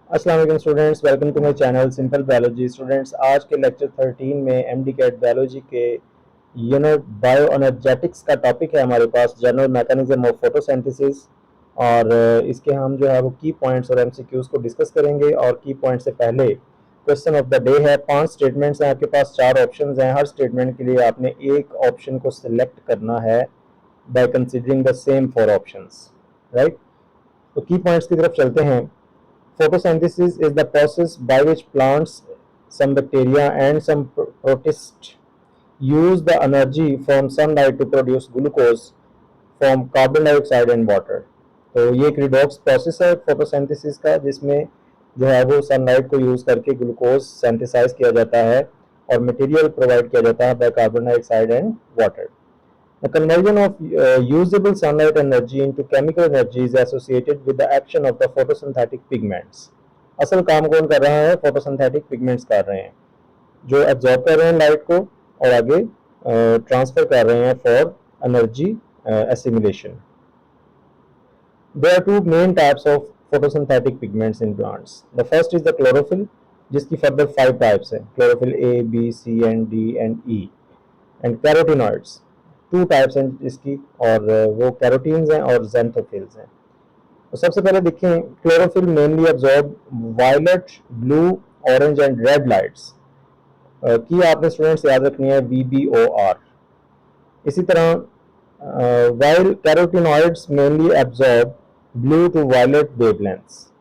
अस्सलाम वालेकुम students, welcome to my channel simple biology. Students, आज के लेक्चर 13 में एमडी कैट बायोलॉजी के यूनिट बायो एनर्जेटिक्स का टॉपिक है हमारे पास, जनरल मैकेनिज्म ऑफ फोटोसिंथेसिस। और इसके हम जो है वो की पॉइंट्स और एमसीक्यूज को डिस्कस करेंगे। और की पॉइंट से पहले क्वेश्चन ऑफ द डे है। 5 स्टेटमेंट्स हैं, आपके पास 4 ऑप्शंस हैं। हर स्टेटमेंट के लिए आपने एक ऑप्शन को सिलेक्ट करना है by considering the same 4 options, right. तो की पॉइंट्स की तरफ चलते हैं। Photosynthesis is the process by which plants, some bacteria and some protists use the energy from sunlight to produce glucose from carbon dioxide and water। तो ये एक redox process है फोटोसिंथेसिस का, जिसमें जो है वो सनलाइट को यूज करके ग्लूकोज सिंथेसाइज किया जाता है और मटेरियल प्रोवाइड किया जाता है by carbon dioxide and water. The conversion of usable sunlight energy into chemical energy is associated with the action of the photosynthetic pigments। असल काम कौन कर रहा है? फोटोसिंथेटिक पिगमेंट्स कर रहे हैं, जो एब्जॉर्ब कर रहे हैं लाइट को और आगे ट्रांसफर कर रहे हैं for energy assimilation. There are two main types of photosynthetic pigments in plants. The first is the chlorophyll, जिसकी फर्दर 5 टाइप्स हैं, chlorophyll A, B, C and D and E। And carotenoids 2 types हैं इसकी, और वो carotenes हैं और xanthophylls हैं। तो सबसे पहले देखें, chlorophyll mainly absorb violet, blue, orange and red lights की आपने स्टूडेंट्स याद रखनी है VBOR। इसी तरह while carotenoids mainly absorb blue to violet wavelengths.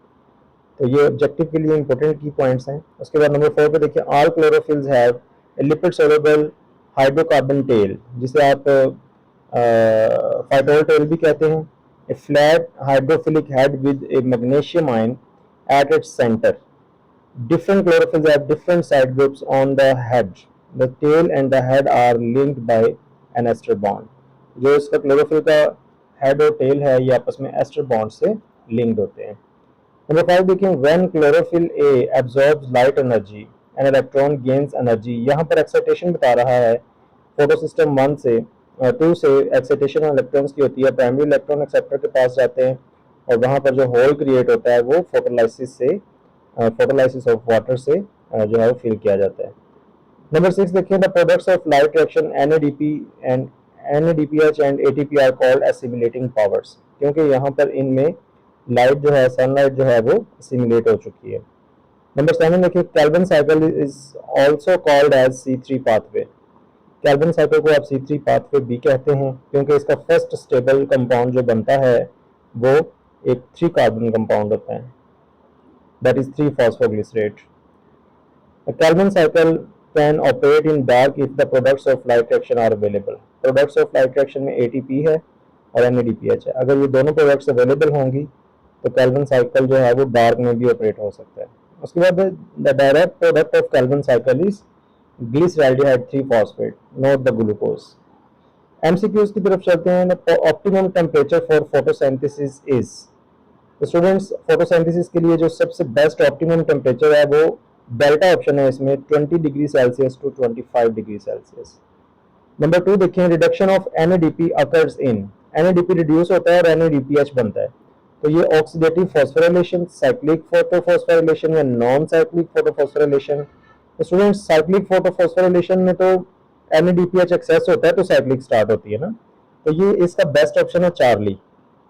तो ये ऑब्जेक्टिव के लिए इंपॉर्टेंट की पॉइंट्स हैं। उसके बाद नंबर 4 पे देखिए, all chlorophylls have lipid soluble hydrocarbon tail, जिसे आप फाइटोल टेल भी कहते हैं। A flat hydrophilic head with a magnesium ion at its centre. Different chlorophylls have different side groups on the head. The tail and the head are linked by an ester bond। जो इसका chlorophyll का head और tell है, ये आपस में ester bond से linked होते हैं। नंबर 5 देखिए, when chlorophyll A absorbs light energy and electron gains energy. यहाँ पर एक्साइटेशन बता रहा है फोटोसिस्टम 1 से 2 से एक्साइटेशन इलेक्ट्रॉन्स की होती है। प्राइमरी इलेक्ट्रॉन एक्सेप्टर के पास जाते हैं और वहाँ पर जो होल क्रिएट होता है वो फोटोलाइसिस ऑफ वाटर से जो है वो फिल किया जाता है। नंबर 6 देखिए, the products of light reaction NADPH and ATP are called assimilating powers, क्योंकि यहाँ पर इनमें लाइट जो है, सनलाइट जो है वो एसिमिलेट हो चुकी है। नंबर 7 देखिए, Calvin cycle is also called as C3 pathway. Calvin cycle को आप C3 पाथवे भी कहते हैं, क्योंकि इसका फर्स्ट स्टेबल कंपाउंड जो बनता है वो एक 3 कार्बन कंपाउंड होता है, that is 3-phosphoglycerate। A Calvin cycle can operate in dark if the products of light reaction are available। Products of light reaction में ATP है और NADPH है। अगर ये दोनों प्रोडक्ट्स अवेलेबल होंगी तो कैल्विन साइकिल जो है वो डार्क में भी ऑपरेट हो सकता है। उसके बाद the direct product of Calvin cycle is glyceraldehyde 3-phosphate, not the glucose. MCQs की तरफ चलते हैं। Optimum temperature for photosynthesis is. तो स्टूडेंट्स, फोटोसिंथेसिस के लिए जो सबसे बेस्ट ऑप्टिमम टेम्परेचर है वो डेल्टा ऑप्शन है, इसमें 20 degree Celsius to 25 degree Celsius. Number 2 देखें, reduction of NADP occurs in. NADP reduce होता है और NADPH बनता है। तो ये ऑक्सीडेटिव फॉस्फोराइलेशन, साइक्लिक फोटोफॉस्फोराइलेशन या नॉन साइक्लिक फोटोफॉस्फोराइलेशन। तो स्टूडेंट्स, साइक्लिक फोटोफॉस्फोराइलेशन में तो NADPH एक्सेस होता है तो साइक्लिक स्टार्ट होती है ना, तो ये इसका बेस्ट ऑप्शन है चार्ली,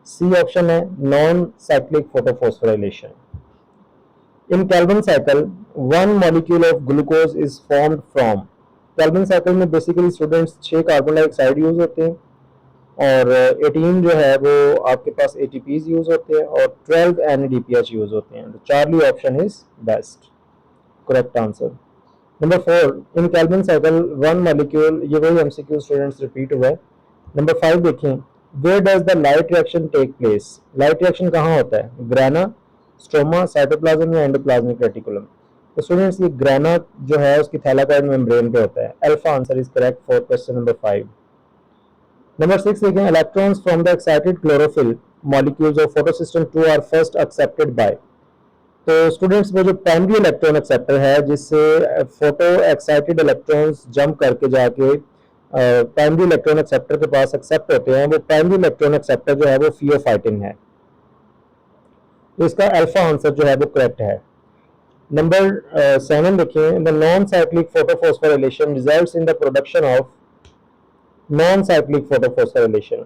सी ऑप्शन है, non cyclic photophosphorylation. In Calvin cycle 1 molecule of glucose is formed from. Calvin cycle में basically students 6 carbon dioxide use होते हैं और 18 जो है वो आपके पास ATPs यूज होते हैं और 12 NADPH यूज होते हैं। तो Charlie option is best, correct answer. Number 4, in Calvin cycle 1 molecule, ये वही MCQ स्टूडेंट्स रिपीट हुआ है। नंबर 5 देखें, where does the light reaction take place. Light reaction कहाँ होता है? ग्राना, स्ट्रोमा, साइटोप्लाज्म या एंडोप्लाज्मिक रेटिकुलम। तो स्टूडेंट्स, ये ग्राना जो है उसकी थैलाकॉइड मेम्ब्रेन पे होता है। Alpha answer is correct for question number 5। Number 6 देखें, electrons from the excited chlorophyll molecules of photosystem 2 are first accepted by. तो स्टूडेंट्स, वो जो प्राइमरी इलेक्ट्रॉन एक्सेप्टर है जिससे फोटो एक्साइटेड इलेक्ट्रॉन्स जंप करके जाके प्राइमरी इलेक्ट्रॉन एक्सेप्टर के पास accept होते हैं, वो प्राइमरी इलेक्ट्रॉन एक्सेप्टर जो है वो फियोफाइटिन है। 7 देखें, the products of light reaction तो इसका अल्फा आंसर जो है वो करेक्ट है। नंबर 7 देखिए, the non cyclic photophosphorylation results in the production of non cyclic photophosphorylation.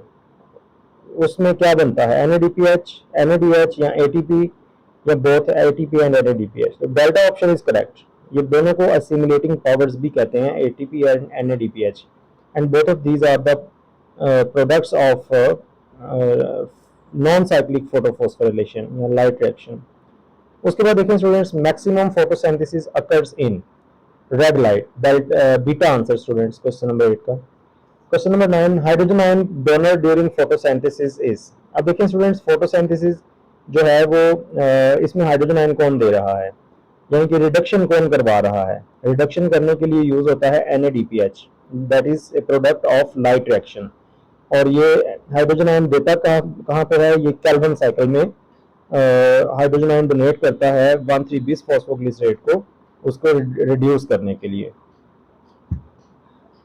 उसमें क्या बनता है, NADPH, NADH या ATP या बोथ ATP एंड NADPH। तो डेल्टा ऑप्शन इज करेक्ट। ये दोनों को असिमुलेटिंग पावर्स भी कहते हैं, ATP and NADPH, and both of these are the products of non cyclic photophosphorylation या लाइट रिएक्शन। उसके बाद देखें students, maximum photosynthesis occurs in red light, beta answer students question number 8 का। Question number 9, hydrogen ion donor during photosynthesis is. अब देखिए students, photosynthesis जो है वो इसमें हाइड्रोजन आयन कौन दे रहा है, यानी कि रिडक्शन कौन करवा रहा है। रिडक्शन करने के लिए यूज होता है NADPH, that is a product of light reaction. और ये हाइड्रोजन आयन देता कहाँ पे है, ये केल्विन साइकिल में हाइड्रोजन आयन डोनेट करता है 1,3 बिस फॉस्फोग्लिसरेट को, उसको रिड्यूस करने के लिए।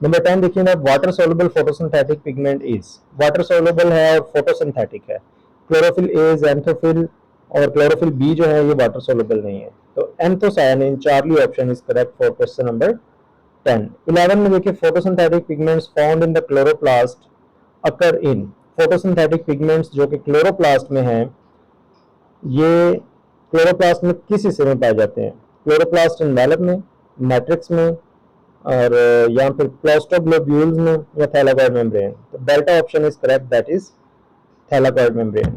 नंबर 10 देखिए ना, water soluble photosynthetic pigment is. Water soluble है और फोटोसिंथेटिक है। क्लोरोफिल ए, ज़ैंथोफिल और क्लोरोफिल बी जो है ये वाटर सोल्युबल नहीं है। तो anthocyanin, Charlie option is correct for question number 10। 11 में देखिए, photosynthetic pigments found in the chloroplast occur in. Photosynthetic pigments जो कि क्लोरोप्लास्ट में हैं, ये क्लोरोप्लास्ट में किस हिस्से में पाए जाते हैं, क्लोरोप्लास्ट एनवेलप में, मैट्रिक्स में, और यहाँ पर प्लास्टोग्लोब्यूल्स में या थैलाकॉइड मेम्ब्रेन। तो delta option is correct, that is thylakoid membrane.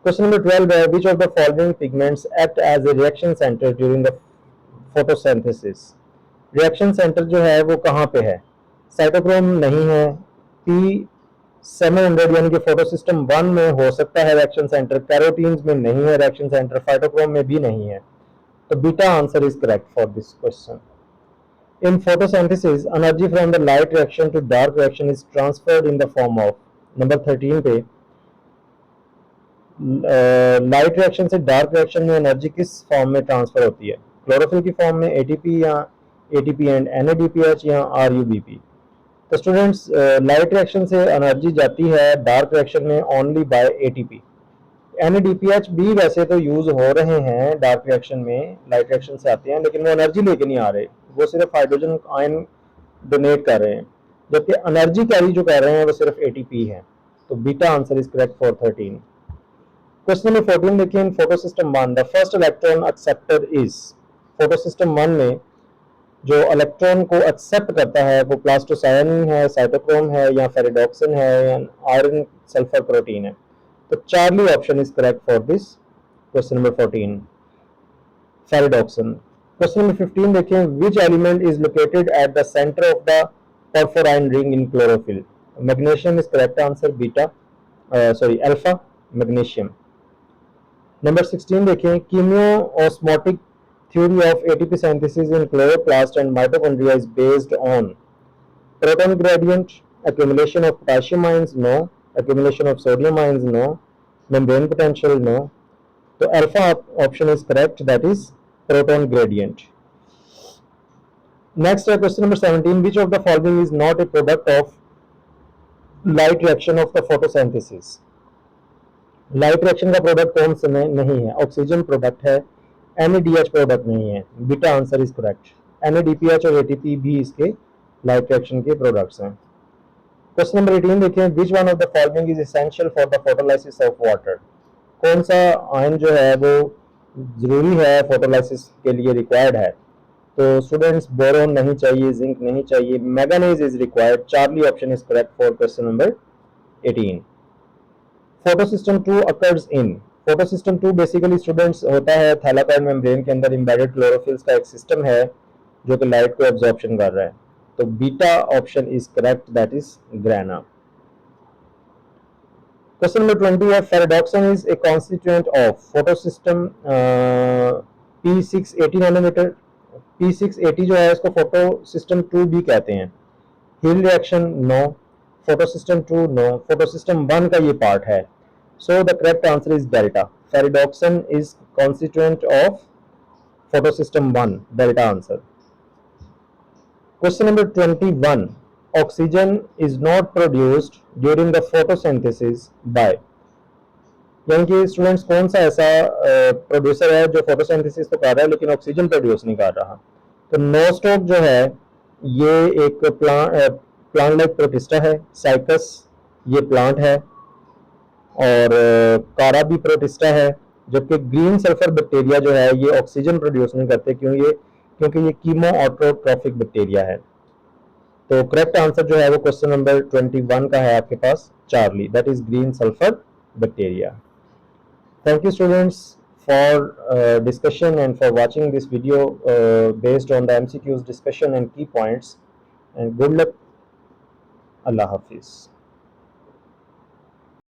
Question number 12 है, which of the following pigments act as a reaction centre during the photosynthesis. Reaction centre जो है वो कहाँ पे है, साइटोक्रोम नहीं है, P700 यानी कि फोटोसिस्टम 1 में हो सकता है रिएक्शन सेंटर, कैरोटीन्स में नहीं है रिएक्शन सेंटर, फाइटोक्रोम में भी नहीं है। तो beta answer is correct for this question. In photosynthesis, energy from the light reaction to dark reaction is transferred in the form of। Number 13 पे लाइट रिएक्शन से डार्क रिएक्शन में energy किस form में ट्रांसफर होती है, chlorophyll की form में, ATP या ATP एंड NADPH या RUBP। तो स्टूडेंट्स, लाइट रिएक्शन से एनर्जी जाती है डार्क रिएक्शन में ओनली बाय ATP। NADPH भी वैसे तो यूज हो रहे हैं डार्क रिएक्शन में, लाइट रिएक्शन से आते हैं, लेकिन वो एनर्जी लेके नहीं आ रहे, वो सिर्फ हाइड्रोजन आयन डोनेट कर रहे हैं, जबकि एनर्जी कैरी जो कर रहे हैं वो सिर्फ ATP है। तो beta answer is correct for 13। Question number 14 देखिए, in photosystem 1 the first electron acceptor is. Photosystem 1 में जो इलेक्ट्रॉन को एक्सेप्ट करता है वो प्लास्टोसायनिन है, साइटोक्रोम है या फेरिडोक्सिन है या आयरन सल्फर प्रोटीन है। तो Charlie option is correct for this question number 14, ferredoxin. Question number 15 देखें, which element is located at the centre of the porphyrin ring in chlorophyll। Magnesium is correct answer, beta sorry alpha magnesium. Number 16 देखें, कीमियोस्मोटिक theory of ATP synthesis in chloroplast and mitochondria is based on proton gradient, accumulation of potassium ions, no, accumulation of sodium ions, no, membrane potential, no। तो alpha option is correct, that is proton gradient। Next question number 17, which of the following is not a product of light reaction of the photosynthesis। Light reaction का product कौन सा नहीं है, oxygen product है, NADH product नहीं है। Beta answer is correct, NADPH और ATP भी इसके लाइट रिएक्शन के प्रोडक्ट्स हैं। क्वेश्चन नंबर 18 देखें, which one of the following is essential for the photolysis of water. कौन सा आयन जो है वो जरूरी है फोटोलाइसिस के लिए, रिक्वायर्ड है। तो स्टूडेंट्स, बोरोन नहीं चाहिए, जिंक नहीं चाहिए, manganese is required. Charlie option is correct for question number 18। Photosystem 2 occurs in. Photosystem 2 basically students होता है थैलाकॉइड मेम्ब्रेन के अंदर एम्बेडेड क्लोरोफिल्स का एक सिस्टम है जो कि लाइट को एब्जॉर्प्शन कर रहा है। तो beta option is correct, that is grana. Question number 20 है, ferredoxin is a constituent of photosystem P680 nanometre. P680 जो है इसको फोटोसिस्टम 2 भी कहते हैं। Hill reaction no, photosystem 2 no, photosystem 1 का ये पार्ट है। So the correct answer is delta. Ferredoxin is constituent of photosystem 1. Delta answer. Question number 21. Oxygen is not produced during the photosynthesis by। यानी कि students कौन सा ऐसा producer है जो फोटोसिंथेसिस तो कर रहा है लेकिन ऑक्सीजन प्रोड्यूस नहीं कर रहा। तो नोस्टॉक जो है ये एक प्लांट लाइक प्रोटिस्टा है। साइकस ये प्लांट है, और कारा भी प्रोटिस्टा है। जबकि ग्रीन सल्फर बैक्टीरिया जो है ये ऑक्सीजन प्रोड्यूस नहीं करते, क्योंकि ये कीमो ऑटोट्रॉफिक बैक्टीरिया है। तो करेक्ट आंसर जो है वो क्वेश्चन नंबर 21 का है आपके पास, Charlie, that is green sulphur bacteria. Thank you, students, for discussion and for watching this video based on the MCQ's discussion and key points. And good luck. Allah Hafiz.